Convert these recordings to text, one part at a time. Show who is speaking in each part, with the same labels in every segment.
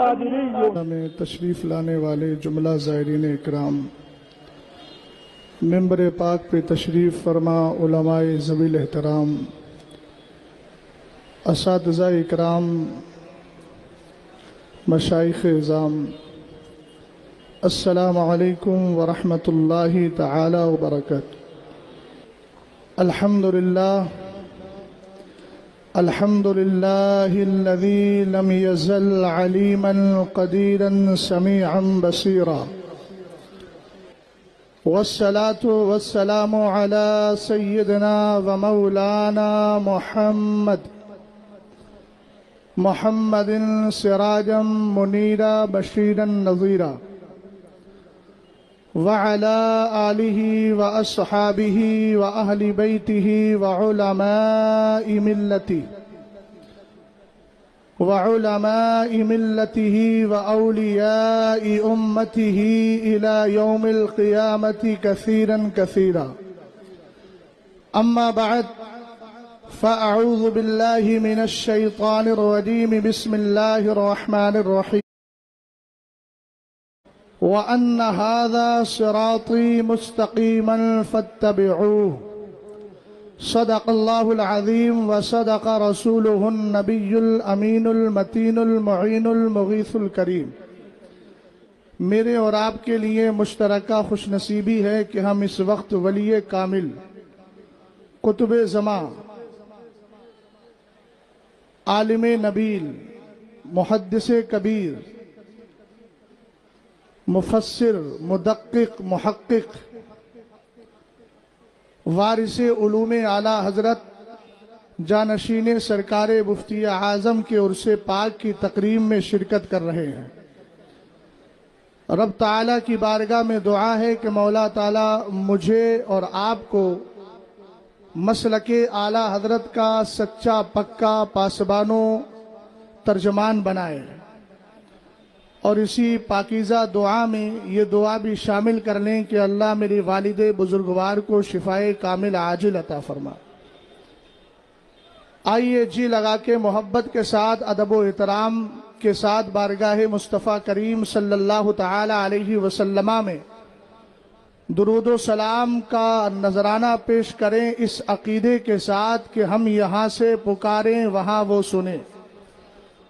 Speaker 1: القادری
Speaker 2: میں تشریف لانے والے جملہ زائرین اکرام، ممبر پاک پہ تشریف فرما علماء ذوی الاحترام، اساتذہ اکرام، مشائخ اعظام، السلام علیکم ورحمۃ اللہ تعالی وبرکاتہ۔ الحمد لله الذي لم يزل عليما قديرا سميعا بصيرا، والصلاة والسلام على سيدنا ومولانا محمد سراجا منيرا بشيرا نذيرا، وعلى آله وأصحابه وأهل بيته وعلماء ملته وأولياء أمته إلى يوم القيامة كثيرا كثيرا. أما بعد، فأعوذ بالله من الشيطان الرجيم، بسم الله الرحمن الرحيم. وَأَنَّ هَذَا صِرَاطِي مُسْتَقِيمًا فَاتَّبِعُوهُ. صدق اللہ العظیم وصدق رسولہ النبی الامین المتین المعین المغیث الکریم۔ میرے اور آپ کے لیے مشترکہ خوش نصیبی ہے کہ ہم اس وقت ولی کامل، قطب زماں، عالم نبیل، محدث کبیر، مفسر، مدقق، محقق، وارث علوم اعلیٰ حضرت جانشین سرکار مفتی اعظم کے عرص پاک کی تقریب میں شرکت کر رہے ہیں۔ رب تعالیٰ کی بارگاہ میں دعا ہے کہ مولا تعالیٰ مجھے اور آپ کو مسلک اعلیٰ حضرت کا سچا پکا پاسبانو ترجمان بنائے، اور اسی پاکیزہ دعا میں یہ دعا بھی شامل کر لیں کہ اللہ میری والد بزرگوار کو شفائے کامل عاجل عطا فرما۔ آئیے جی لگا کے محبت کے ساتھ، ادب و احترام کے ساتھ بارگاہ مصطفیٰ کریم صلی اللہ تعالی علیہ وسلم میں درود و سلام کا نذرانہ پیش کریں، اس عقیدے کے ساتھ کہ ہم یہاں سے پکاریں وہاں وہ سنیں۔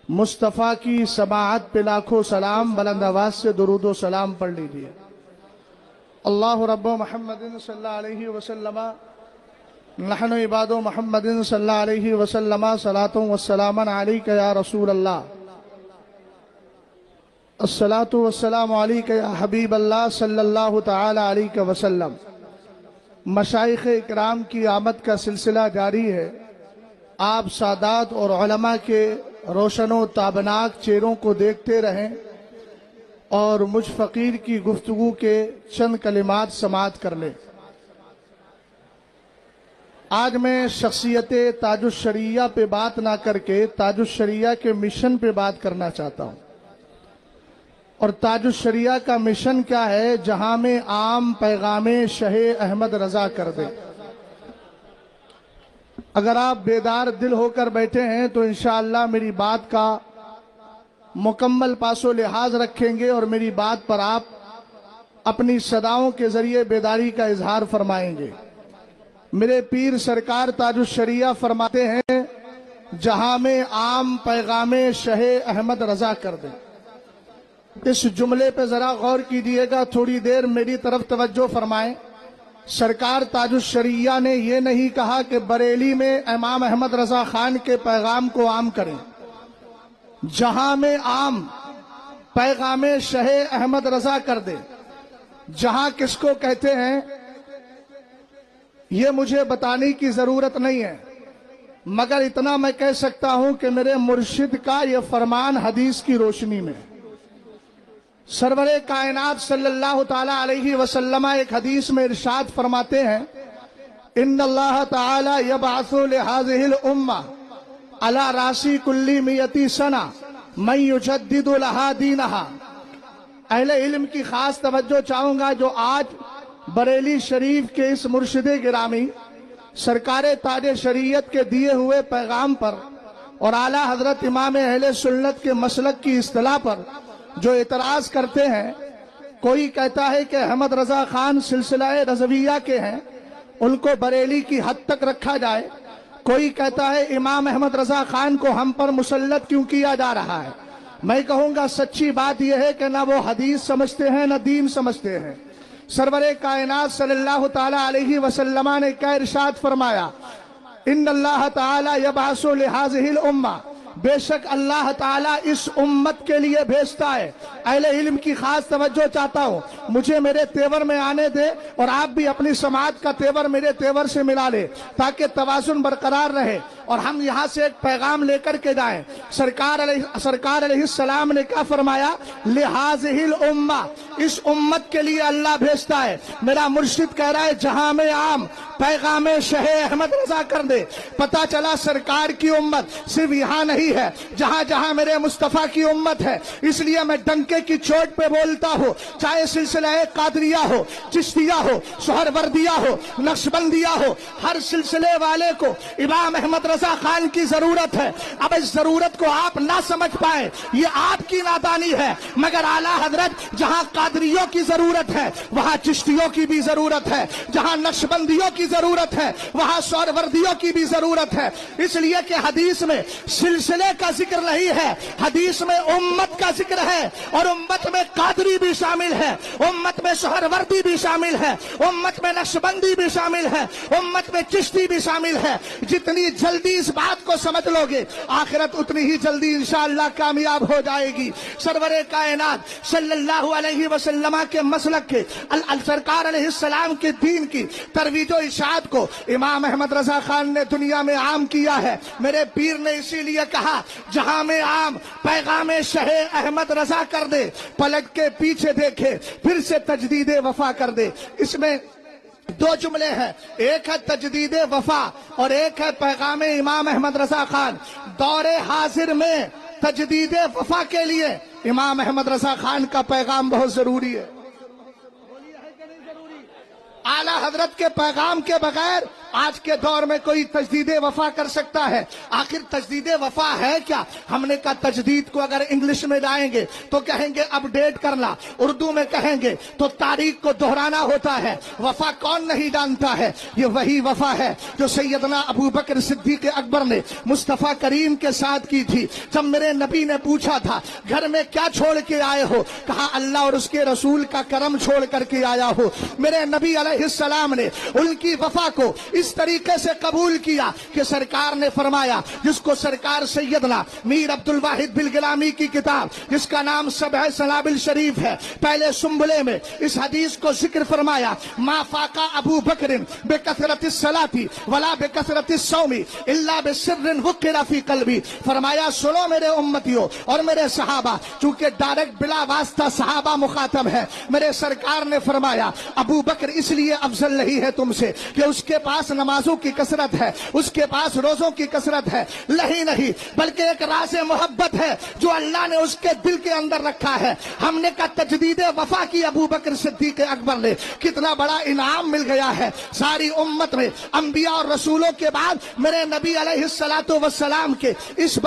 Speaker 2: مصطفیٰ کی سماعت پہ لاکھوں سلام، بلند آواز سے درود و سلام پڑھ لیجئے۔ اللہ رب محمد صلی اللہ علیہ وسلم، نحن عباد محمد صلی اللہ علیہ وسلم، صلاۃ والسلام علیک یا رسول اللہ، الصلاۃ والسلام علیک یا حبیب اللہ صلی اللہ تعالی علیہ وسلم۔ مشائخ اکرام کی آمد کا سلسلہ جاری ہے۔ آپ سادات اور علماء کے روشن و تابناک چہروں کو دیکھتے رہیں اور مجھ فقیر کی گفتگو کے چند کلمات سماعت کر لیں۔ آج میں شخصیت تاج الشریعہ پہ بات نہ کر کے تاج الشریعہ کے مشن پہ بات کرنا چاہتا ہوں۔ اور تاج الشریعہ کا مشن کیا ہے؟ جہاں میں عام پیغام شہ احمد رضا کر دے۔ اگر آپ بیدار دل ہو کر بیٹھے ہیں تو انشاءاللہ میری بات کا مکمل پاس و لحاظ رکھیں گے اور میری بات پر آپ اپنی صداؤں کے ذریعے بیداری کا اظہار فرمائیں گے۔ میرے پیر سرکار تاج الشریعہ فرماتے ہیں، جہاں میں عام پیغام شہ احمد رضا کر دیں۔ اس جملے پہ ذرا غور کیجئے گا، تھوڑی دیر میری طرف توجہ فرمائیں۔ سرکار تاج الشریعہ نے یہ نہیں کہا کہ بریلی میں امام احمد رضا خان کے پیغام کو عام کریں۔ جہاں میں عام پیغام شہ احمد رضا کر دے، جہاں کس کو کہتے ہیں یہ مجھے بتانے کی ضرورت نہیں ہے، مگر اتنا میں کہہ سکتا ہوں کہ میرے مرشد کا یہ فرمان حدیث کی روشنی میں، سرور کائنات صلی اللہ تعالی علیہ وسلم ایک حدیث میں ارشاد فرماتے ہیں، ان اللہ تعالی یبعث لہذہ الامہ علی راسی کلی 100 سنہ من یجدد لہا دینہا۔ اہل علم کی خاص توجہ چاہوں گا جو آج بریلی شریف کے اس مرشد گرامی سرکار تاج شریعت کے دیے ہوئے پیغام پر اور اعلیٰ حضرت امام اہل سنت کے مسلک کی اصطلاح پر جو اعتراض کرتے ہیں، کوئی کہتا ہے کہ احمد رضا خان سلسلہ رضویہ کے ہیں، ان کو بریلی کی حد تک رکھا جائے، کوئی کہتا ہے امام احمد رضا خان کو ہم پر مسلط کیوں کیا جا رہا ہے۔ میں کہوں گا سچی بات یہ ہے کہ نہ وہ حدیث سمجھتے ہیں نہ دین سمجھتے ہیں۔ سرور کائنات صلی اللہ تعالی علیہ وسلم نے کیا ارشاد فرمایا، ان اللہ تعالی یبعث لہذہ الامہ، بے شک اللہ تعالیٰ اس امت کے لیے بھیجتا ہے۔ اہل علم کی خاص توجہ چاہتا ہوں، مجھے میرے تیور میں آنے دے اور آپ بھی اپنی سماعت کا تیور میرے تیور سے ملا لے تاکہ توازن برقرار رہے اور ہم یہاں سے ایک پیغام لے کر کے جائیں۔ سرکار علیہ السلام نے کیا فرمایا، لہذہ الامہ، اس امت کے لیے اللہ بھیجتا ہے۔ میرا مرشد کہہ رہا ہے جہاں میں عام پیغام شہ احمد رضا کر دے۔ پتہ چلا سرکار کی امت صرف یہاں نہیں ہے، جہاں جہاں میرے مصطفیٰ کی امت ہے۔ اس لیے میں ڈنکے کی چوٹ پہ بولتا ہوں، چاہے سلسلہ قادریہ ہو، چشتیہ ہو، سہروردیہ ہو، نقشبندیہ ہو، ہر سلسلے والے کو امام احمد رضا خان کی ضرورت ہے۔ اب اس ضرورت کو آپ نہ سمجھ پائے، یہ آپ کی نادانی ہے، مگر اعلیٰ حضرت جہاں قادریوں کی ضرورت ہے وہاں چشتیوں کی بھی ضرورت ہے، جہاں نقشبندیوں کی ضرورت ہے وہاں سہروردیوں کی بھی ضرورت ہے۔ اس لیے کہ حدیث میں سلسلے کا ذکر نہیں ہے، حدیث میں امت کا ذکر ہے، اور امت میں قادری بھی شامل ہے، امت میں سہروردی بھی شامل ہے، امت میں نقشبندی بھی شامل ہے، امت میں چشتی بھی شامل ہے۔ جتنی جلدی اس بات کو سمجھ لو گے آخرت اتنی ہی جلدی انشاءاللہ کامیاب ہو جائے گی۔ سرور کائنات صلی اللہ علیہ وسلم کے مسلک کے سرکار علیہ السلام کے دین کی ترویج و اشاعت کو امام احمد رضا خان نے دنیا میں عام کیا ہے۔ میرے پیر نے اسی لیے کہا جہاں میں عام پیغام شہ احمد رضا کر دے، پلٹ کے پیچھے دیکھے پھر سے تجدید وفا کر دے۔ اس میں دو جملے ہیں، ایک ہے تجدید وفا اور ایک ہے پیغام امام احمد رضا خان۔ دور حاضر میں تجدید وفا کے لیے امام احمد رضا خان کا پیغام بہت ضروری ہے۔ اعلیٰ حضرت کے پیغام کے بغیر آج کے دور میں کوئی تجدید وفا کر سکتا ہے؟ آخر تجدید وفا ہے کیا؟ ہم نے کہا تجدید کو اگر انگلش میں لائیں گے تو کہیں گے اپ ڈیٹ کرنا، اردو میں کہیں گے تو تاریخ کو دہرانا ہوتا ہے۔ وفا کون نہیں جانتا ہے؟ یہ وہی وفا ہے جو سیدنا ابو بکر صدیق اکبر نے مصطفیٰ کریم کے ساتھ کی تھی۔ جب میرے نبی نے پوچھا تھا گھر میں کیا چھوڑ کے آئے ہو، کہا اللہ اور اس کے رسول کا کرم چھوڑ کر کے آیا ہو۔ میرے نبی علیہ السلام نے ان کی وفا کو اس طریقے سے قبول کیا کہ سرکار نے فرمایا، جس کو سرکار سیدنا میر عبد الواحد بلگلامی کی کتاب جس کا نام سبع سنابل شریف ہے، پہلے سنبلے میں اس حدیث کو ذکر فرمایا، ما فاقا ابو بکر بکثرت الصلاۃ ولا بکثرت الصوم الا بسر وقر فی قلبی۔ فرمایا سنو میرے امتیوں اور میرے صحابہ، چونکہ ڈائریکٹ بلا واسطہ صحابہ مخاطب ہے، میرے سرکار نے فرمایا ابو بکر اس لیے افضل نہیں ہے تم سے کہ اس کے پاس نمازوں کی کثرت ہے، اس کے پاس روزوں کی کثرت ہے، نہیں بلکہ ایک راز محبت ہے جو اللہ نے اس کے دل کے اندر رکھا ہے۔ ہم نے کہا تجدید وفا کی ابو بکر صدیق اکبر نے، کتنا بڑا انعام مل گیا ہے۔ ساری امت میں انبیاء اور رسولوں کے بعد میرے نبی علیہ الصلوۃ والسلام کے اس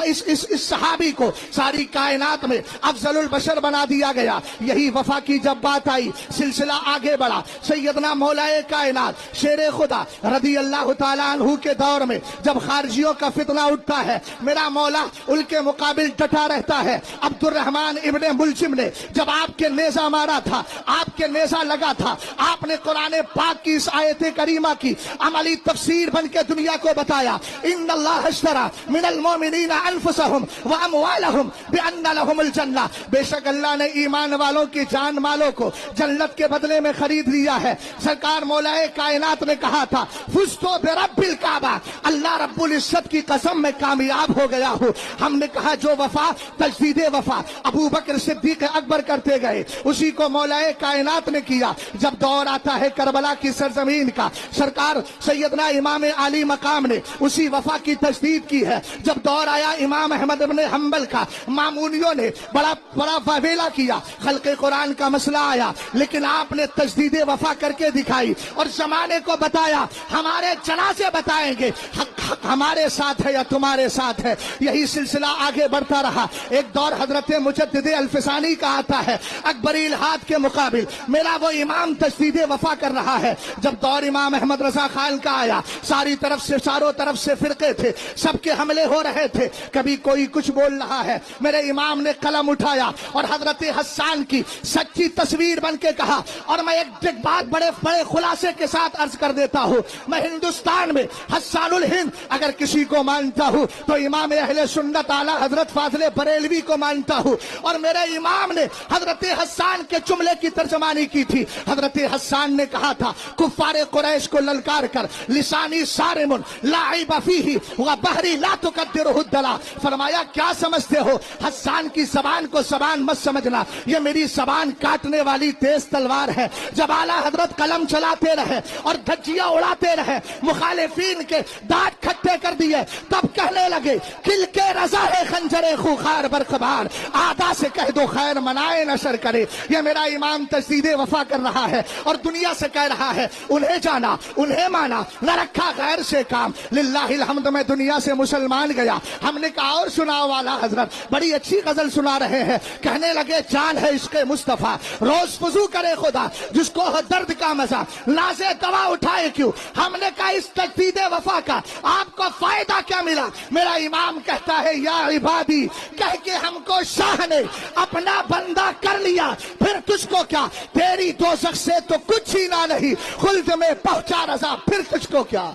Speaker 2: صحابی کو ساری کائنات میں افضل البشر بنا دیا گیا۔ یہی وفا کی جب بات آئی سلسلہ آگے بڑھا، سیدنا مولا کائنات شیر خدا رضی اللہ تعالیٰ عنہ کے دور میں جب خارجیوں کا فتنہ اٹھتا ہے، میرا مولا ان کے مقابل ڈٹا رہتا ہے۔ عبد الرحمن ابن ملجم نے جب آپ کے نیزہ مارا تھا، آپ کے نیزہ لگا تھا، آپ نے قرآن پاک کی اس آیت کریمہ کی عملی تفسیر بن کے دنیا کو بتایا، ان اللہ اشترى من المؤمنین انفسهم واموالهم بان لهم الجنہ، بے شک اللہ نے ایمان والوں کی جان مالوں کو جنت کے بدلے میں خرید لیا ہے۔ سرکار مولا کائنات نے کہا تھا فزتو برب الکعبہ، اللہ رب العزت کی قسم میں کامیاب ہو گیا ہوں۔ ہم نے کہا جو وفا تجدید وفا ابو بکر صدیق اکبر کرتے گئے اسی کو مولا کائنات نے کیا۔ جب دور آتا ہے کربلا کی سرزمین کا، سرکار سیدنا امام علی مقام نے اسی وفا کی تجدید کی ہے۔ جب دور آیا امام احمد بن حنبل کا، مامونیوں نے بڑا واویلا کیا، خلق قرآن کا مسئلہ آیا، لیکن آپ نے تجدید وفا کر کے دکھائی اور زمانے کو بتایا، ہمارے جنازے بتائیں گے حق ہمارے ساتھ ہے یا تمہارے ساتھ ہے. یہی سلسلہ آگے بڑھتا رہا. ایک دور حضرت مجدد الفسانی کا آتا ہے اکبری الہاد کے مقابل. میرا وہ امام تجدید وفا کر رہا ہے. جب دور امام احمد رضا خان کا آیا چاروں طرف سے فرقے تھے, سب کے حملے ہو رہے تھے. کبھی کوئی کچھ بول رہا ہے, میرے امام نے قلم اٹھایا اور حضرت حسان کی سچی تصویر بن کے کہا. اور میں ایک بات بڑے خلاصے کے ساتھ عرض کر دیتا ہوں, میں ہندوستان میں حسان الہند اگر کسی کو مانتا ہوں تو امام اہل سنت اعلی حضرت فاضل بریلوی کو مانتا ہوں. اور میرے امام نے حضرت حسان کے جملے کی ترجمانی کی تھی. حضرت حسان نے کہا تھا کفار قریش کو للکار کر, لسانی صارم لا عیب فیہ وبحری لا تقدرہ الدلا. فرمایا کیا سمجھتے ہو, حسان کی زبان کو زبان مت سمجھنا, یہ میری زبان کاٹنے والی تیز تلوار ہے. جب اعلی حضرت قلم چلاتے رہے اور دھجیاں اڑاتے رہے, مخالفین کے دانت کھٹے کر دیے, تب کہنے لگے کل کے رضا ہے خنجر خوخار برقبار, آدھا سے کہہ دو خیر منائے نشر کرے. یہ میرا امام تجدید وفا کر رہا ہے اور دنیا سے کہہ رہا ہے انہیں جانا انہیں مانا, نہ رکھا غیر سے کام. للہ الحمد میں دنیا سے مسلمان گیا. ہم نے کہا اور سناؤ والا حضرت, بڑی اچھی غزل سنا رہے ہیں. کہنے لگے جان ہے عشق مصطفیٰ روز فضو کرے خدا, جس کو ہو درد کا مزہ نازے دوا اٹھائے کیوں. ہم نے کہا اس تجدید وفا کا آپ کو فائدہ کیا ملا. میرا امام کہتا ہے یا عبادی, کہہ کے ہم کو شاہ نے اپنا بندہ کر لیا, پھر تجھ کو کیا, تیری دوزخ سے تو کچھ ہی نہ نہیں, خلد میں پہنچا رضا پھر تجھ کو کیا.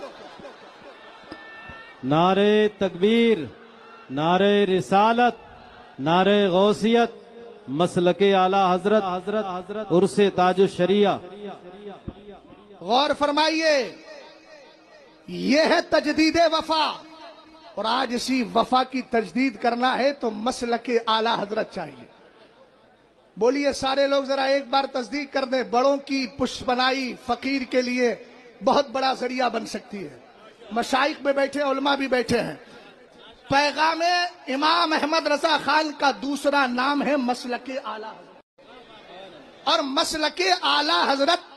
Speaker 1: نعرے تکبیر, نعرے رسالت, نعرے غوثیت, مسلک اعلی حضرت عرس تاج الشریعہ.
Speaker 2: غور فرمائیے, یہ ہے تجدید وفا. اور آج اسی وفا کی تجدید کرنا ہے تو مسلک اعلی حضرت چاہیے. بولیے سارے لوگ ذرا ایک بار تصدیق کر دیں, بڑوں کی پشپنائی فقیر کے لیے بہت بڑا ذریعہ بن سکتی ہے. مشائخ میں بیٹھے علماء بھی بیٹھے ہیں. پیغام امام احمد رضا خان کا دوسرا نام ہے مسلک اعلی حضرت. اور مسلک اعلی حضرت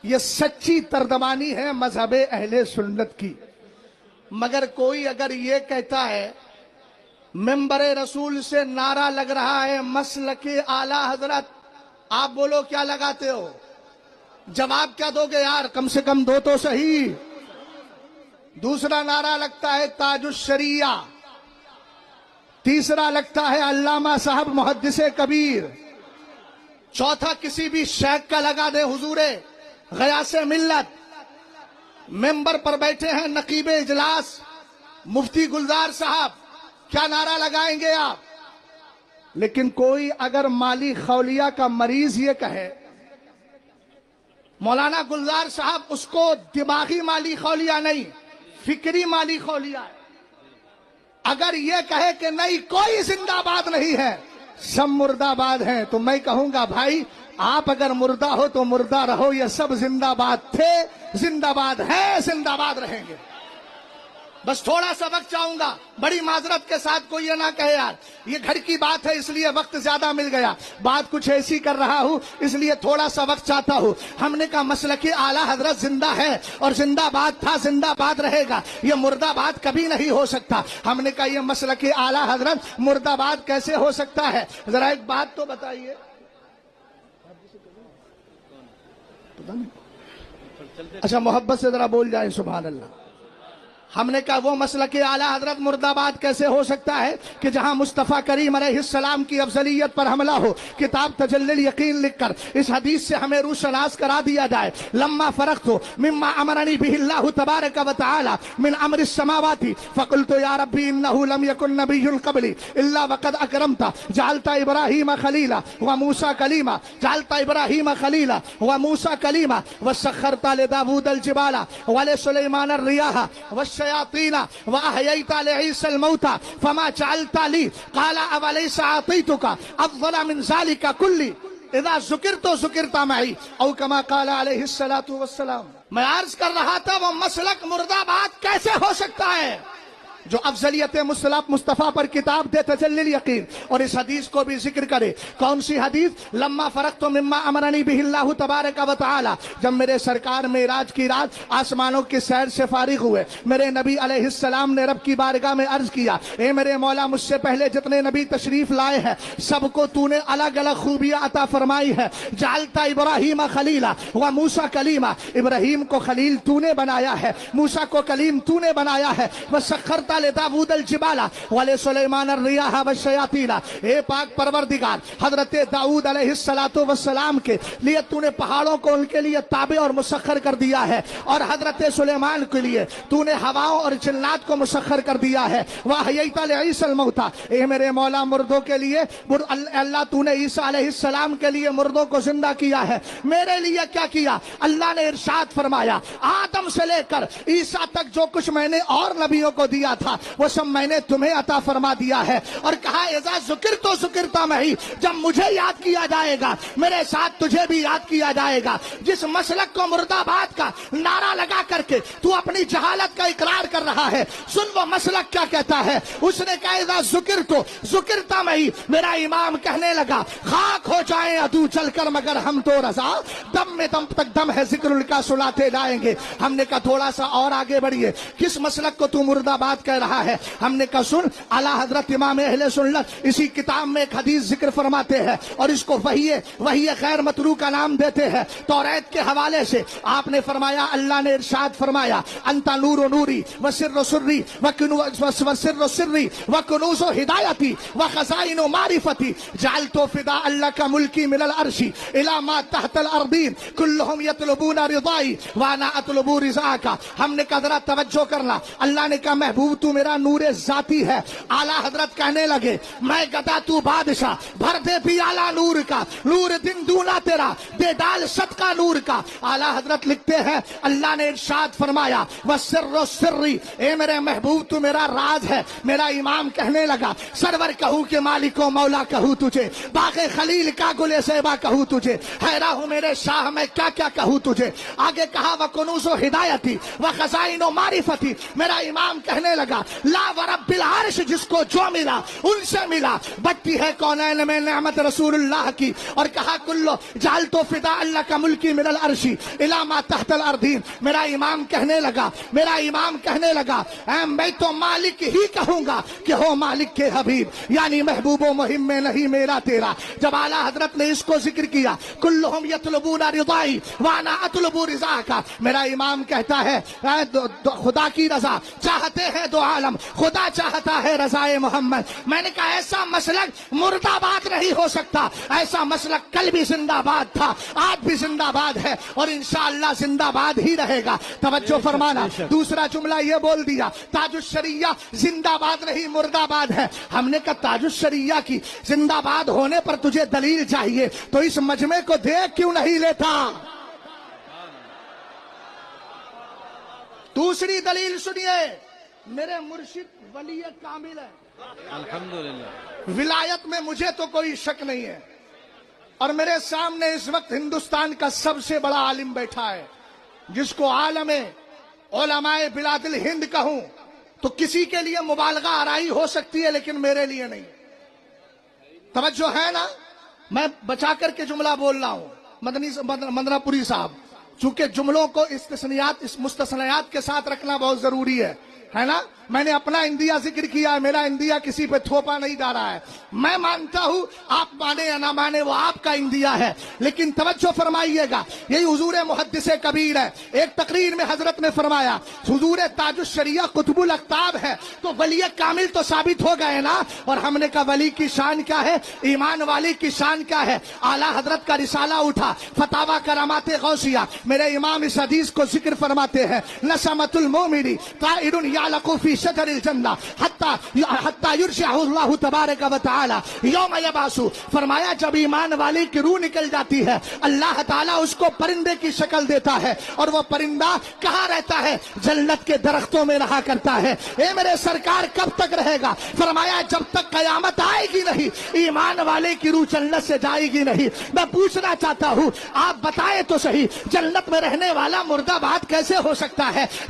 Speaker 2: یہ سچی ترجمانی ہے مذہب اہل سنت کی. مگر کوئی اگر یہ کہتا ہے منبر رسول سے نعرہ لگ رہا ہے مسلک اعلی حضرت, آپ بولو کیا لگاتے ہو, جواب کیا دو گے یار, کم سے کم دو تو صحیح. دوسرا نعرہ لگتا ہے تاج الشریعہ, تیسرا لگتا ہے علامہ صاحب محدث کبیر, چوتھا کسی بھی شیخ کا لگا دے حضور غیاث ملت. ممبر پر بیٹھے ہیں نقیب اجلاس مفتی گلزار صاحب, کیا نعرہ لگائیں گے آپ. لیکن کوئی اگر مالی خولیہ کا مریض یہ کہے, مولانا گلزار صاحب اس کو دماغی مالی خولیہ نہیں فکری مالی خولیہ ہے. اگر یہ کہے کہ نہیں کوئی زندہ باد نہیں ہے, سب مردہ باد ہیں, تو میں کہوں گا بھائی آپ اگر مردہ ہو تو مردہ رہو, یہ سب زندہ باد تھے, زندہ باد ہیں, زندہ باد رہیں گے. بس تھوڑا سا وقت چاہوں گا, بڑی معذرت کے ساتھ کوئی یہ نہ کہے یار یہ گھر کی بات ہے اس لیے وقت زیادہ مل گیا, بات کچھ ایسی کر رہا ہوں اس لیے تھوڑا سا وقت چاہتا ہوں. ہم نے کہا مسلک اعلی حضرت زندہ ہے اور زندہ باد تھا, زندہ باد رہے گا, یہ مردہ باد کبھی نہیں ہو سکتا. ہم نے کہا یہ مسلک اعلی حضرت مردہ باد کیسے ہو سکتا ہے, ذرا ایک بات تو بتائیے. اچھا محبت سے ذرا بول جائیں سبحان اللہ. ہم نے کہا وہ مسلک اعلی حضرت مرد آباد کیسے ہو سکتا ہے کہ جہاں مصطفیٰ کریم علیہ السلام کی افضلیت پر حملہ ہو, کتاب تجلی الیقین لکھ کر اس حدیث سے ہمیں روشناس کرا دیا جائے. لما فرغت مما امرنی به اللہ تبارک و تعالی من امر السماوات فقلت یا ربی انه لم يكن نبی قبلی الا وقد اکرمت جعلت ابراہیم خلیلا وموسیٰ کلیما, جعلت ابراہیم خلیلا وموسیٰ کلیما وسخرت لداود الجبال ولسلیمان الریاح والشیاطین واحییت لعیسی الموتى فما جعلت لی قال اولیس اعطیتک افضل من ذلك کلی اذا ذکرت ذکرت معی او کما قال علیہ الصلاۃ والسلام. میں عرض کر رہا تھا وہ مسلک مرد آباد کیسے ہو سکتا ہے. جو افضلیت مصطلح مصطفیٰ پر کتاب دے تجلی یقین، اور اس حدیث کو بھی ذکر کرے۔ کون سی حدیث؟ لما فرغت مما امرنی بہ اللہ تبارک و تعالی، جب میرے سرکار معراج کی رات آسمانوں کی سیر سے فارغ ہوئے، میرے نبی علیہ السلام نے رب کی بارگاہ میں عرض کیا، اے میرے مولا، مجھ سے پہلے جتنے نبی تشریف لائے ہیں سب کو تو نے الگ الگ خوبیاں عطا فرمائی ہے۔ جعلت ابراہیم خلیلا و موسیٰ کلیما، ابراہیم کو خلیل تو نے بنایا ہے، موسیٰ کو کلیم تو نے بنایا ہے۔ وسخرت لداود الجبال ولسلیمان الریاح والشیاطین، اے پاک پروردگار، حضرت داؤد علیہ السلام کے لیے تو نے پہاڑوں کو ان کے لیے تابع اور مسخر کر دیا ہے، اور حضرت سلیمان کے لیے تو نے ہواؤں اور جنات کو مسخر کر دیا ہے۔ وَأَحْيَيْتَ لِعِيسَى الْمَوْتَى، اے میرے مولا، مردوں کے لیے اللہ تو نے عیسیٰ علیہ السلام کے لیے مردوں کو زندہ کیا ہے۔ میرے لیے کیا کیا؟ اللہ نے ارشاد فرمایا، آدم سے لے کر عیسیٰ تک جو کچھ میں نے اور نبیوں کو دیا تھا وہ سب میں نے تمہیں عطا فرما دیا ہے، اور کہا اذا ذکرت ذکرت معی، جب مجھے یاد کیا جائے گا میرے ساتھ تجھے بھی یاد کیا جائے گا۔ جس مسلک کو مرد آباد کا نعرہ لگا کر کے تو اپنی جہالت کا اقرار کر رہا ہے، سن وہ مسلک کیا کہتا ہے۔ اس نے کہا اذا ذکرت ذکرت معی، میرا امام کہنے لگا خاک ہو جائیں عدو چل کر مگر ہم تو رضا، دم میں دم تک دم ہے ذکر ان کا سلاتے جائیں گے۔ ہم نے کہا تھوڑا سا اور آگے بڑھیے، کس مسلک کو تو مرد آباد کہہ رہا ہے؟ ہم نے کہا سن، اعلیٰ حضرت امام اہل سنت اسی کتاب میں ایک حدیث ذکر فرماتے ہیں، اور اس کو وحی غیر مطلوع کا نام دیتے ہیں۔ توریت کے حوالے سے آپ نے فرمایا، اللہ نے ارشاد فرمایا، انت نور نوری وسر سری وسر سری وکنوز ہدایتی وخزائن معرفتی، جعلت فداء اللہ کا ملکی من العرش الی ما تحت الارضین کلہم یطلبون رضائی وانا اطلب رضاک۔ ہم نے کہا ذرا توجہ کرنا، اللہ نے کہا محبوب تو میرا نور ذاتی ہے۔ اعلیٰ حضرت کہنے لگے میں گدا تو بادشاہ، بھر دے پیالہ نور کا، نور دن دونا تیرا، دے ڈال صدقہ نور کا۔ اعلیٰ حضرت لکھتے ہیں اللہ نے ارشاد فرمایا وسر سری، اے میرے محبوب تو میرا راز ہے۔ میرا امام کہنے لگا سرور کہوں کہ مالک و مولا کہوں تجھے، باغ خلیل کا گل زیبا کہوں تجھے، حیران ہوں میرے شاہ میں کیا کیا کہوں تجھے۔ آگے کہا وکنوز و ہدایتی وخزائن و معرفتی، میرا امام کہنے لگا لا ورب العرش، جس کو جو ملا ان سے ملا، بٹتی ہے کونین میں نعمت رسول اللہ کی۔ اور کہا کلو جعلت فداء اللہ کا ملکی من العرش الی ما تحت الارضین، میرا امام کہنے لگا میں تو مالک ہی کہوں گا کہ ہو مالک کے حبیب، یعنی محبوب و مہم میں نہیں میرا تیرا۔ جب اعلیٰ حضرت نے اس کو ذکر کیا کلہم یطلبون رضائی وانا اطلب رضاک، میرا امام کہتا ہے خدا کی رضا چاہتے ہیں دو عالم، خدا چاہتا ہے رضائے محمد۔ میں نے کہا ایسا مسلک مرد آباد نہیں ہو سکتا، ایسا مسلک کل بھی زندہ باد تھا، آج بھی زندہ باد ہے، اور انشاءاللہ زندہ باد ہی رہے گا۔ توجہ فرمانا، دوسرا جملہ یہ بول دیا تاج الشریعہ زندہ باد نہیں مرد آباد ہے۔ ہم نے کہا تاج الشریعہ کی زندہ باد ہونے پر تجھے دلیل چاہیے تو اس مجمع کو دیکھ کیوں نہیں لیتا؟ دوسری دلیل سنیے، میرے مرشد ولی کامل ہے،
Speaker 1: الحمدللہ،
Speaker 2: ولایت میں مجھے تو کوئی شک نہیں ہے، اور میرے سامنے اس وقت ہندوستان کا سب سے بڑا عالم بیٹھا ہے، جس کو عالم علماء بلاد الہند کہوں تو کسی کے لیے مبالغہ آرائی ہو سکتی ہے، لیکن میرے لیے نہیں۔ توجہ ہے نا؟ میں بچا کر کے جملہ بول رہا ہوں، مدنہ پوری صاحب، چونکہ جملوں کو مستثنیات کے ساتھ رکھنا بہت ضروری ہے نا۔ میں نے اپنا انڈیا ذکر کیا ہے، میرا انڈیا کسی پہ تھوپا نہیں جا رہا ہے۔ میں مانتا ہوں آپ مانے یا نہ مانے وہ آپ کا انڈیا ہے، لیکن توجہ فرمائیے گا، یہی حضور محدث کبیر ہے۔ ایک تقریر میں حضرت نے فرمایا حضور تاج الشریعہ قطب الاقطاب ہے تو ولی کامل تو ثابت ہو گئے نا۔ اور ہم نے کہا ولی کی شان کیا ہے، ایمان والی کی شان کیا ہے؟ اعلیٰ حضرت کا رسالہ اٹھا فتاوی کرامات غوثیہ، میرے امام اس حدیث کو ذکر فرماتے ہیں نسمۃ المؤمن طائر یعلق فی شجر الجنہ حتی یرشعہ اللہ تبارک و تعالی یوم یبعث، فرمایا جب ایمان والی کی روح نکل جاتی ہے اللہ تعالیٰ اس کو پرندے کی شکل دیتا ہے، اور وہ پرندہ کہاں رہتا ہے؟ جنت کے درختوں میں رہا کرتا ہے۔ اے میرے سرکار کب تک رہے گا؟ فرمایا جب تک قیامت آئے گی نہیں، ایمان والے کی روح جنت سے جائے گی نہیں۔ میں پوچھنا چاہتا ہوں آپ بتائیں تو صحیح، جنت میں رہنے والا مردہ باد کیسے ہو سکتا ہے؟